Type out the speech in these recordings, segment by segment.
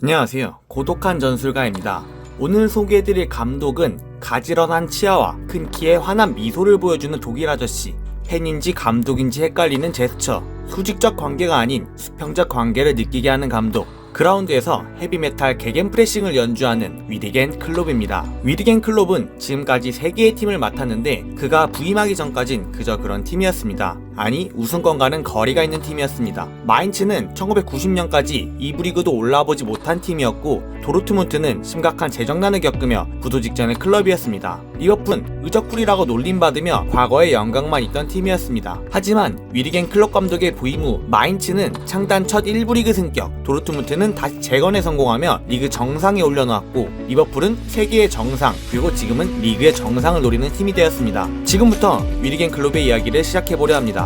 안녕하세요. 고독한 전술가입니다. 오늘 소개해드릴 감독은 가지런한 치아와 큰 키에 환한 미소를 보여주는 독일 아저씨. 팬인지 감독인지 헷갈리는 제스처. 수직적 관계가 아닌 수평적 관계를 느끼게 하는 감독. 그라운드에서 헤비메탈 게겐프레싱을 연주하는 위르겐 클롭입니다. 위르겐 클롭은 지금까지 3개의 팀을 맡았는데 그가 부임하기 전까진 그저 그런 팀이었습니다. 아니, 우승권과는 거리가 있는 팀이었습니다. 마인츠는 1990년까지 2부 리그도 올라와보지 못한 팀이었고 도르트문트는 심각한 재정난을 겪으며 부도 직전의 클럽이었습니다. 리버풀은 의적불이라고 놀림받으며 과거의 영광만 있던 팀이었습니다. 하지만 위르겐 클롭 감독의 부임 후 마인츠는 창단 첫 1부 리그 승격, 도르트문트는 다시 재건에 성공하며 리그 정상에 올려놓았고 리버풀은 세계의 정상 그리고 지금은 리그의 정상을 노리는 팀이 되었습니다. 지금부터 위르겐 클롭의 이야기를 시작해보려 합니다.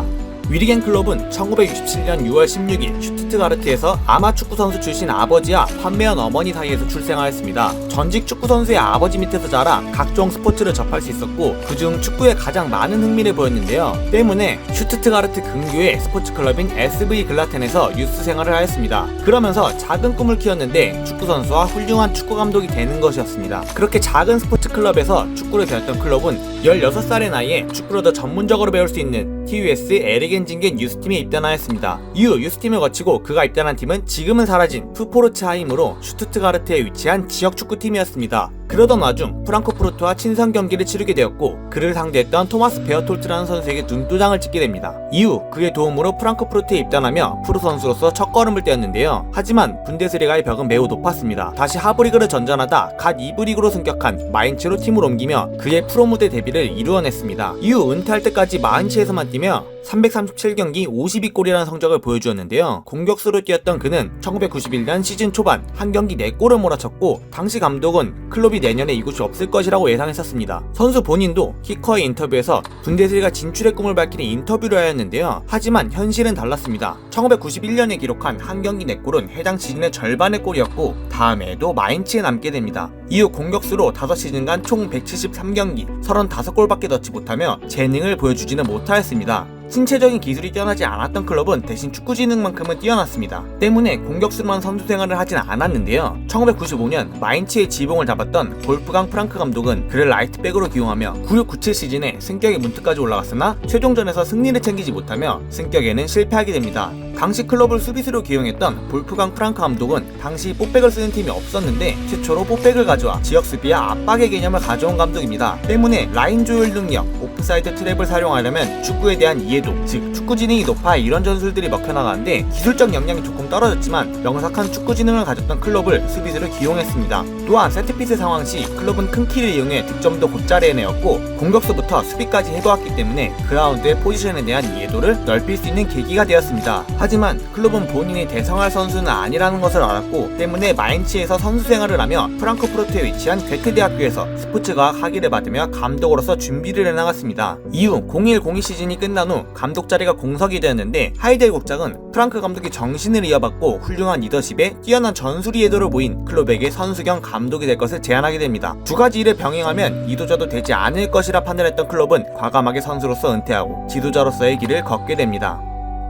위르겐 클롭은 1967년 6월 16일 슈투트가르트에서 아마추구 선수 출신 아버지와 판매원 어머니 사이에서 출생하였습니다. 전직 축구 선수의 아버지 밑에서 자라 각종 스포츠를 접할 수 있었고 그중 축구에 가장 많은 흥미를 보였는데요. 때문에 슈투트가르트 근교의 스포츠 클럽인 SV 글라텐에서 유스 생활을 하였습니다. 그러면서 작은 꿈을 키웠는데 축구 선수와 훌륭한 축구 감독이 되는 것이었습니다. 그렇게 작은 스포츠 클럽에서 축구를 배웠던 클롭은 16살의 나이에 축구를 더 전문적으로 배울 수 있는 TUS 에르겐징겐 유스팀에 입단하였습니다. 이후 유스팀을 거치고 그가 입단한 팀은 지금은 사라진 푸포르츠하임으로 슈투트가르트에 위치한 지역 축구팀이었습니다. 그러던 와중 프랑크푸르트와 친선 경기를 치르게 되었고 그를 상대했던 토마스 베어톨트라는 선수에게 눈도장을 찍게 됩니다. 이후 그의 도움으로 프랑크푸르트에 입단하며 프로 선수로서 첫걸음을 떼었는데요. 하지만 분데스리가의 벽은 매우 높았습니다. 다시 하브리그를 전전하다 갓 2부 리그로 승격한 마인츠로 팀을 옮기며 그의 프로 무대 데뷔를 이루어냈습니다. 이후 은퇴할 때까지 마인츠에서만 뛰며 337경기 52골이라는 성적을 보여주었는데요. 공격수로 뛰었던 그는 1991년 시즌 초반 한 경기 4골을 몰아쳤고 당시 감독은 클롭이 내년에 이곳이 없을 것이라고 예상했었습니다. 선수 본인도 키커의 인터뷰에서 분데스리가 진출의 꿈을 밝히는 인터뷰를 하였는데요. 하지만 현실은 달랐습니다. 1991년에 기록한 한 경기 4골은 해당 시즌의 절반의 골이었고 다음 해에도 마인츠에 남게 됩니다. 이후 공격수로 5시즌간 총 173경기 35골밖에 넣지 못하며 재능을 보여주지는 못하였습니다. 신체적인 기술이 뛰어나지 않았던 클럽은 대신 축구 지능만큼은 뛰어났습니다. 때문에 공격수로만 선수 생활을 하진 않았는데요. 1995년 마인츠의 지붕을 잡았던 볼프강 프랑크 감독은 그를 라이트백으로 기용하며 96-97 시즌에 승격의 문턱까지 올라갔으나 최종전에서 승리를 챙기지 못하며 승격에는 실패하게 됩니다. 당시 클럽을 수비수로 기용했던 볼프강 프랑크 감독은 당시 뽀백을 쓰는 팀이 없었는데 최초로 뽀백을 가져와 지역 수비와 압박의 개념을 가져온 감독입니다. 때문에 라인 조율 능력, 오프사이드 트랩을 사용하려면 축구에 대한 이해도, 즉 축구 지능이 높아 이런 전술들이 먹혀나가는데 기술적 역량이 조금 떨어졌지만 명석한 축구 지능을 가졌던 클럽을 수비수로 기용했습니다. 또한 세트피스 상황 시 클럽은 큰 키를 이용해 득점도 곧잘 해내었고 공격수부터 수비까지 해보았기 때문에 그라운드의 포지션에 대한 이해도를 넓힐 수 있는 계기가 되었습니다. 하지만 클롭은 본인이 대성할 선수는 아니라는 것을 알았고 때문에 마인츠에서 선수 생활을 하며 프랑크푸르트에 위치한 게트 대학교에서 스포츠과학 학위를 받으며 감독으로서 준비를 해나갔습니다. 이후 01-02 시즌이 끝난 후 감독 자리가 공석이 되었는데 하이델 국장은 프랑크 감독의 정신을 이어받고 훌륭한 리더십에 뛰어난 전술 이해도를 보인 클롭에게 선수 겸 감독이 될 것을 제안하게 됩니다. 두 가지 일을 병행하면 이도저도 되지 않을 것이라 판단했던 클롭은 과감하게 선수로서 은퇴하고 지도자로서의 길을 걷게 됩니다.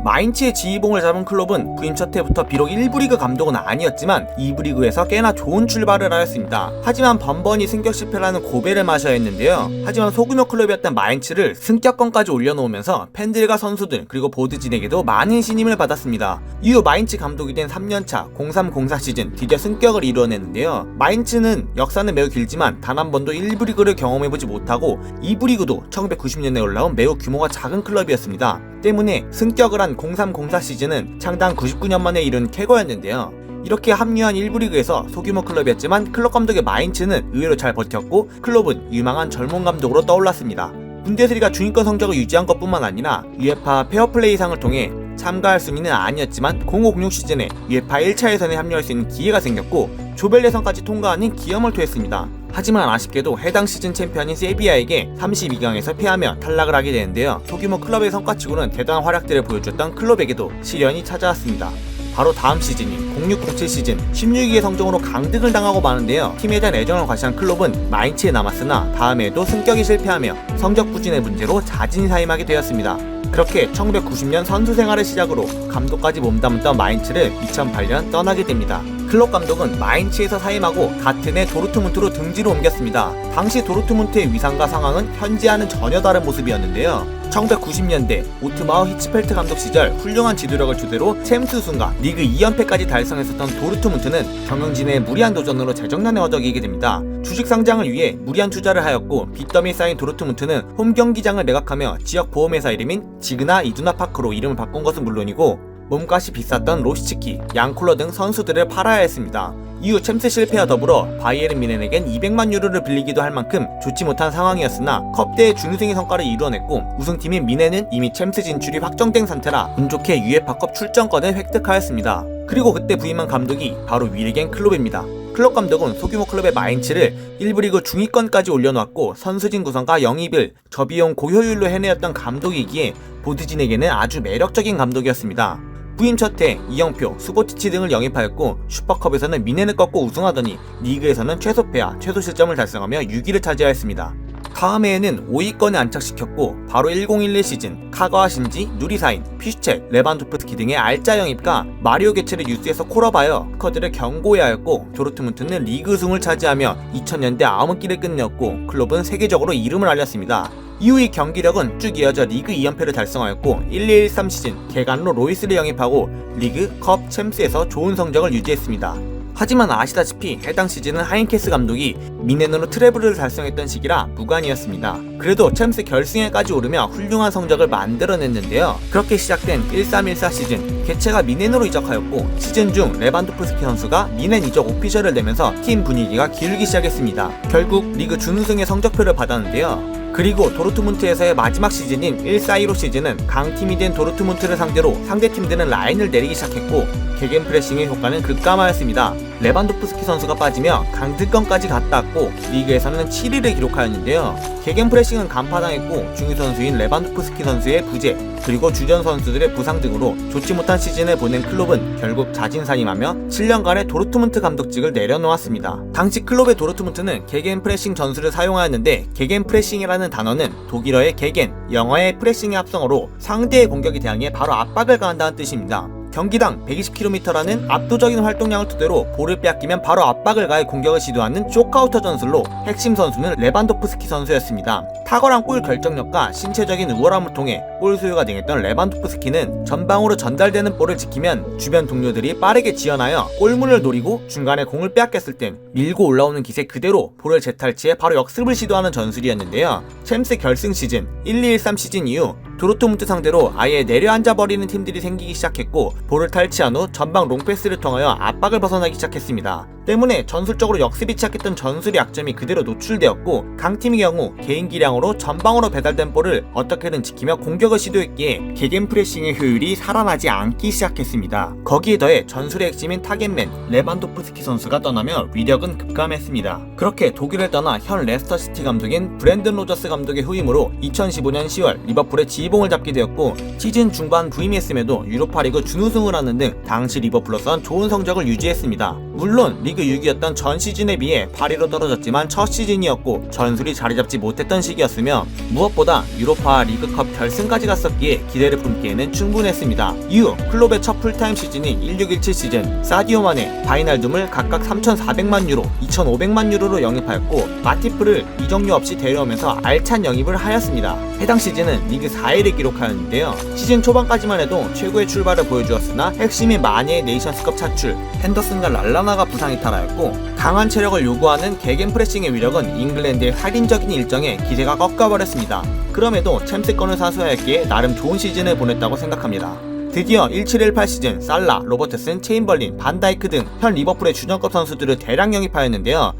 마인츠의 지휘봉을 잡은 클롭은 부임 첫 해부터 비록 1부 리그 감독은 아니었지만 2부 리그에서 꽤나 좋은 출발을 하였습니다. 하지만 번번이 승격 실패라는 고배를 마셔야 했는데요. 하지만 소규모 클럽이었던 마인츠를 승격권까지 올려놓으면서 팬들과 선수들 그리고 보드진에게도 많은 신임을 받았습니다. 이후 마인츠 감독이 된 3년차 03-04 시즌 드디어 승격을 이루어냈는데요. 마인츠는 역사는 매우 길지만 단 한 번도 1부 리그를 경험해보지 못하고 2부 리그도 1990년대에 올라온 매우 규모가 작은 클럽이었습니다. 때문에 승격을 한 03-04 시즌은 창단 99년 만에 이룬 쾌거였는데요. 이렇게 합류한 1부 리그에서 소규모 클럽이었지만 클럽 감독의 마인츠는 의외로 잘 버텼고 클롭은 유망한 젊은 감독으로 떠올랐습니다. 분데스리가 중위권 성적을 유지한 것뿐만 아니라 UEFA 페어플레이상을 통해 참가할 순위는 아니었지만 05-06 시즌에 UEFA 1차 예선에 합류할 수 있는 기회가 생겼고 조별 예선까지 통과하는 기염을 토했습니다. 하지만 아쉽게도 해당 시즌 챔피언인 세비야에게 32강에서 패하며 탈락을 하게 되는데요. 소규모 클럽의 성과치고는 대단한 활약들을 보여줬던 클롭에게도 시련이 찾아왔습니다. 바로 다음 시즌인 06-07 시즌 16위의 성적으로 강등을 당하고 마는데요. 팀에 대한 애정을 과시한 클롭은 마인츠에 남았으나 다음 해에도 승격이 실패하며 성적 부진의 문제로 자진사임하게 되었습니다. 그렇게 1990년 선수 생활을 시작으로 감독까지 몸담았던 마인츠를 2008년 떠나게 됩니다. 클롭 감독은 마인츠에서 사임하고 같은 해 도르트문트로 등지로 옮겼습니다. 당시 도르트문트의 위상과 상황은 현재와는 전혀 다른 모습이었는데요. 1990년대 오트마어 히츠펠트 감독 시절 훌륭한 지도력을 토대로 챔스 우승과 리그 2연패까지 달성했었던 도르트문트는 경영진의 무리한 도전으로 재정난에 허덕이게 됩니다. 주식 상장을 위해 무리한 투자를 하였고 빚더미에 쌓인 도르트문트는 홈 경기장을 매각하며 지역 보험회사 이름인 지그나 이두나 파크로 이름을 바꾼 것은 물론이고 몸값이 비쌌던 로시츠키, 양콜러 등 선수들을 팔아야 했습니다. 이후 챔스 실패와 더불어 바이에른 뮌헨에겐 200만 유로를 빌리기도 할 만큼 좋지 못한 상황이었으나 컵대의 준우승의 성과를 이루어냈고 우승팀인 뮌헨은 이미 챔스 진출이 확정된 상태라 운 좋게 유에파컵 출전권을 획득하였습니다. 그리고 그때 부임한 감독이 바로 위르겐 클롭입니다. 클롭 감독은 소규모 클럽의 마인츠를 1부 리그 중위권까지 올려놓았고 선수진 구성과 영입을 저비용 고효율로 해내었던 감독이기에 보드진에게는 아주 매력적인 감독이었습니다. 부임 첫해 이영표, 수보티치 등을 영입하였고 슈퍼컵에서는 뮌헨을 꺾고 우승하더니 리그에서는 최소 패와 최소 실점을 달성하며 6위를 차지하였습니다. 다음 해에는 5위권에 안착시켰고 바로 1011 시즌 카가와 신지, 누리사인, 피슈첼, 레반도프스키 등의 알짜 영입과 마리오 게체를 유스에서 콜업하여 스쿼드를 견고히 하였고 도르트문트는 리그 우승을 차지하며 2000년대 암흑기를 끝내었고 클롭은 세계적으로 이름을 알렸습니다. 이후 이 경기력은 쭉 이어져 리그 2연패를 달성하였고 1213 시즌 개간로 로이스를 영입하고 리그, 컵, 챔스에서 좋은 성적을 유지했습니다. 하지만 아시다시피 해당 시즌은 하인케스 감독이 뮌헨으로 트래블을 달성했던 시기라 무관이었습니다. 그래도 챔스 결승에까지 오르며 훌륭한 성적을 만들어냈는데요. 그렇게 시작된 1314 시즌 개체가 뮌헨으로 이적하였고 시즌 중 레반도프스키 선수가 뮌헨 이적 오피셜을 내면서 팀 분위기가 기울기 시작했습니다. 결국 리그 준우승의 성적표를 받았는데요. 그리고 도르트문트에서의 마지막 시즌인 1415 시즌은 강팀이 된 도르트문트를 상대로 상대팀들은 라인을 내리기 시작했고 게겐프레싱의 효과는 급감하였습니다. 레반도프스키 선수가 빠지며 강등권까지 갔다왔고 리그에서는 7위를 기록하였는데요. 게겐프레싱은 간파당했고 중위 선수인 레반도프스키 선수의 부재 그리고 주전 선수들의 부상 등으로 좋지 못한 시즌을 보낸 클롭은 결국 자진사임하며 7년간의 도르트문트 감독직을 내려놓았습니다. 당시 클롭의 도르트문트는 게겐프레싱 전술을 사용하였는데 게겐프레싱이라는 단어는 독일어의 게겐, 영어의 프레싱의 합성어로 상대의 공격에 대항해 바로 압박을 가한다는 뜻입니다. 경기당 120km라는 압도적인 활동량을 토대로 볼을 빼앗기면 바로 압박을 가해 공격을 시도하는 쇼크아우터 전술로 핵심 선수는 레반도프스키 선수였습니다. 탁월한 골 결정력과 신체적인 우월함을 통해 볼 소유가 능했던 레반도프스키는 전방으로 전달되는 볼을 지키면 주변 동료들이 빠르게 지연하여 골문을 노리고 중간에 공을 빼앗겼을 땐 밀고 올라오는 기세 그대로 볼을 재탈취해 바로 역습을 시도하는 전술이었는데요. 챔스 결승 시즌 1213 시즌 이후 도르트문트 상대로 아예 내려앉아버리는 팀들이 생기기 시작했고 볼을 탈취한 후 전방 롱패스를 통하여 압박을 벗어나기 시작했습니다. 때문에 전술적으로 역습이 시작했던 전술의 약점이 그대로 노출되었고 강팀의 경우 개인 기량으로 전방으로 배달된 볼을 어떻게든 지키며 공격을 시도했기에 게겐프레싱의 효율이 살아나지 않기 시작했습니다. 거기에 더해 전술의 핵심인 타겟맨 레반도프스키 선수가 떠나며 위력은 급감했습니다. 그렇게 독일을 떠나 현 레스터시티 감독인 브랜든 로저스 감독의 후임으로 2015년 10월 리버풀의 지휘봉을 잡게 되었고 시즌 중반 부임했음에도 유로파리그 준우승을 하는 등 당시 리버풀로선 좋은 성적을 유지했습니다. 물론 리그 6위였던 전 시즌에 비해 8위로 떨어졌지만 첫 시즌이었고 전술이 자리잡지 못했던 시기였으며 무엇보다 유로파 리그컵 결승까지 갔었기에 기대를 품기에는 충분했습니다. 이후 클롭의 첫 풀타임 시즌인 1617 시즌 사디오 마네, 바이날둠을 각각 3,400만 유로, 2,500만 유로로 영입하였고 마티프를 이적료 없이 데려오면서 알찬 영입을 하였습니다. 해당 시즌은 리그 4위를 기록하였는데요. 시즌 초반까지만 해도 최고의 출발을 보여주었으나 핵심인 마네의 네이션스컵 차출, henderson과 랄라나가 부상이 탈하였고 강한 체력을 요구하는 게겐프레싱의 위력은 잉글랜드의 살인적인 일정에 기세가 꺾여버렸습니다. 그럼에도 챔스권을 사수하였기에 나름 좋은 시즌을 보냈다고 생각합니다. 드디어 1718 시즌 살라, 로버트슨, 체인벌린, 반다이크 등 현 리버풀의 주전급 선수들을 대량 영입하였는데요.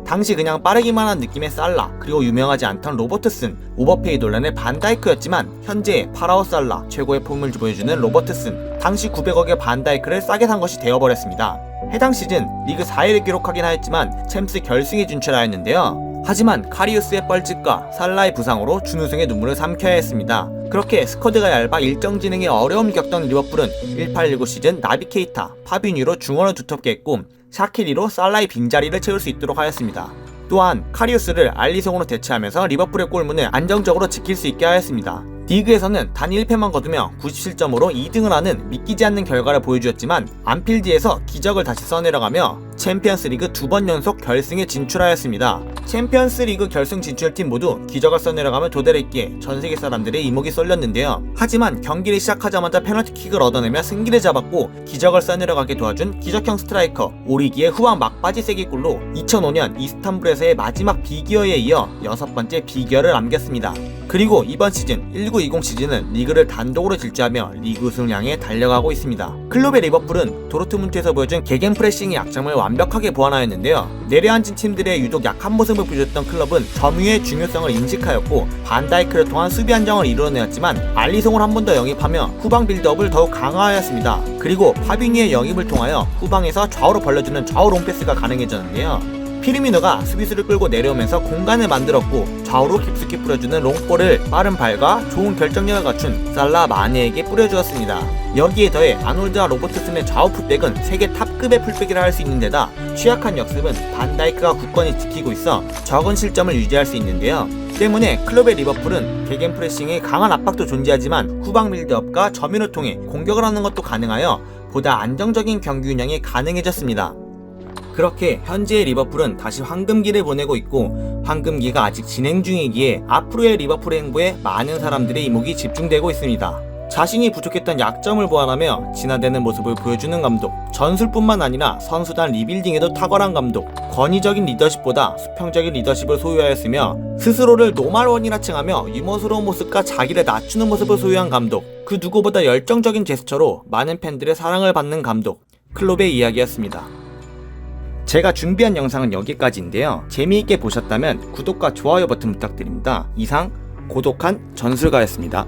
당시 그냥 빠르기만 한 느낌의 살라, 그리고 유명하지 않던 로버트슨, 오버페이 논란의 반다이크였지만 현재 파라오 살라, 최고의 폼을 보여주는 로버트슨, 당시 900억의 반다이크를 싸게 산 것이 되어버렸습니다. 해당 시즌 리그 4위를 기록하긴 하였지만 챔스 결승에 진출하였는데요. 하지만 카리우스의 뻘짓과 살라의 부상으로 준우승의 눈물을 삼켜야 했습니다. 그렇게 스쿼드가 얇아 일정 진행에 어려움을 겪던 리버풀은 1819 시즌 나비 케이타, 파비뉴로 중원을 두텁게 했고 샤키리로 살라의 빈자리를 채울 수 있도록 하였습니다. 또한 카리우스를 알리송으로 대체하면서 리버풀의 골문을 안정적으로 지킬 수 있게 하였습니다. 리그에서는 단 1패만 거두며 97점으로 2등을 하는 믿기지 않는 결과를 보여주었지만 안필드에서 기적을 다시 써내려가며 챔피언스리그 2번 연속 결승에 진출하였습니다. 챔피언스리그 결승 진출팀 모두 기적을 써내려가며 도달했기에 전세계 사람들의 이목이 쏠렸는데요. 하지만 경기를 시작하자마자 페널티킥을 얻어내며 승기를 잡았고 기적을 써내려가게 도와준 기적형 스트라이커 오리기의 후방 막바지 세기골로 2005년 이스탄불에서의 마지막 비기어에 이어 6번째 비기어를 남겼습니다. 그리고 이번 시즌 19-20 시즌은 리그를 단독으로 질주하며 리그 우승을 향해 달려가고 있습니다. 클럽의 리버풀은 도르트문트에서 보여준 개겐 프레싱의 약점을 완벽하게 보완하였는데요. 내려앉은 팀들의 유독 약한 모습을 보여줬던 클럽은 점유의 중요성을 인식하였고 반다이크를 통한 수비 안정을 이루어내었지만 알리송을 한 번 더 영입하며 후방 빌드업을 더욱 강화하였습니다. 그리고 파비니의 영입을 통하여 후방에서 좌우로 벌려주는 좌우 롱패스가 가능해졌는데요. 피르미노가 수비수를 끌고 내려오면서 공간을 만들었고 좌우로 깊숙이 뿌려주는 롱볼을 빠른 발과 좋은 결정력을 갖춘 살라 마네에게 뿌려주었습니다. 여기에 더해 아놀드와 로버트슨의 좌우 풀백은 세계 탑급의 풀백이라 할 수 있는 데다 취약한 역습은 반다이크가 굳건히 지키고 있어 적은 실점을 유지할 수 있는데요. 때문에 클럽의 리버풀은 개겐 프레싱의 강한 압박도 존재하지만 후방 빌드업과 점유를 통해 공격을 하는 것도 가능하여 보다 안정적인 경기 운영이 가능해졌습니다. 그렇게 현재의 리버풀은 다시 황금기를 보내고 있고 황금기가 아직 진행 중이기에 앞으로의 리버풀의 행보에 많은 사람들의 이목이 집중되고 있습니다. 자신이 부족했던 약점을 보완하며 진화되는 모습을 보여주는 감독, 전술뿐만 아니라 선수단 리빌딩에도 탁월한 감독, 권위적인 리더십보다 수평적인 리더십을 소유하였으며 스스로를 노말원이라 칭하며 유머스러운 모습과 자기를 낮추는 모습을 소유한 감독, 그 누구보다 열정적인 제스처로 많은 팬들의 사랑을 받는 감독, 클롭의 이야기였습니다. 제가 준비한 영상은 여기까지인데요. 재미있게 보셨다면 구독과 좋아요 버튼 부탁드립니다. 이상 고독한 전술가였습니다.